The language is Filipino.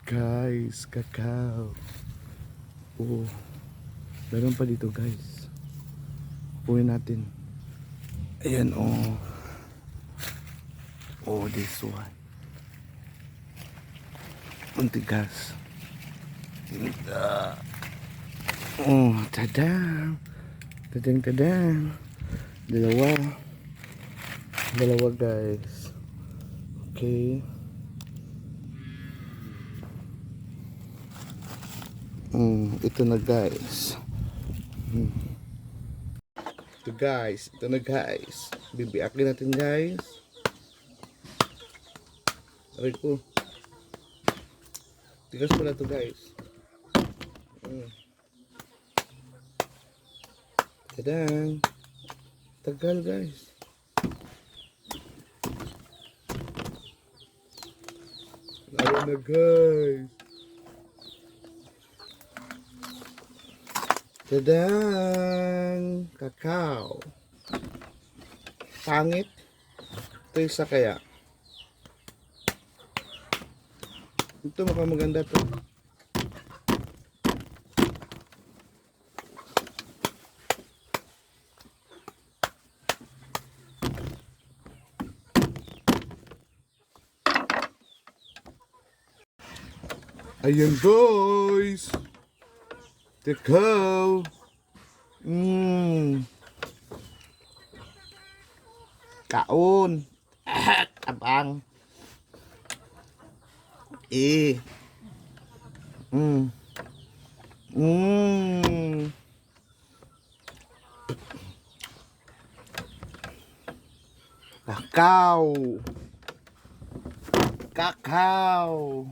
Guys, cacao. Oh, meron pa dito guys. Upuin natin. Ayan oh. Oh, this one. Ang tigas. Oh, tadang. Tadang. Dalawa guys. Okay. Ito na guys. Ito na guys. Bibiakin natin guys. Aray ko. Tigas pala to guys. Tadang. Tagal guys. Lalo na guys. Tadang! Cacao. Pangit. Ito isa kaya. Ito mukhang maganda to. Ayan guys. Cacao. Kaon. Abang. Cacao.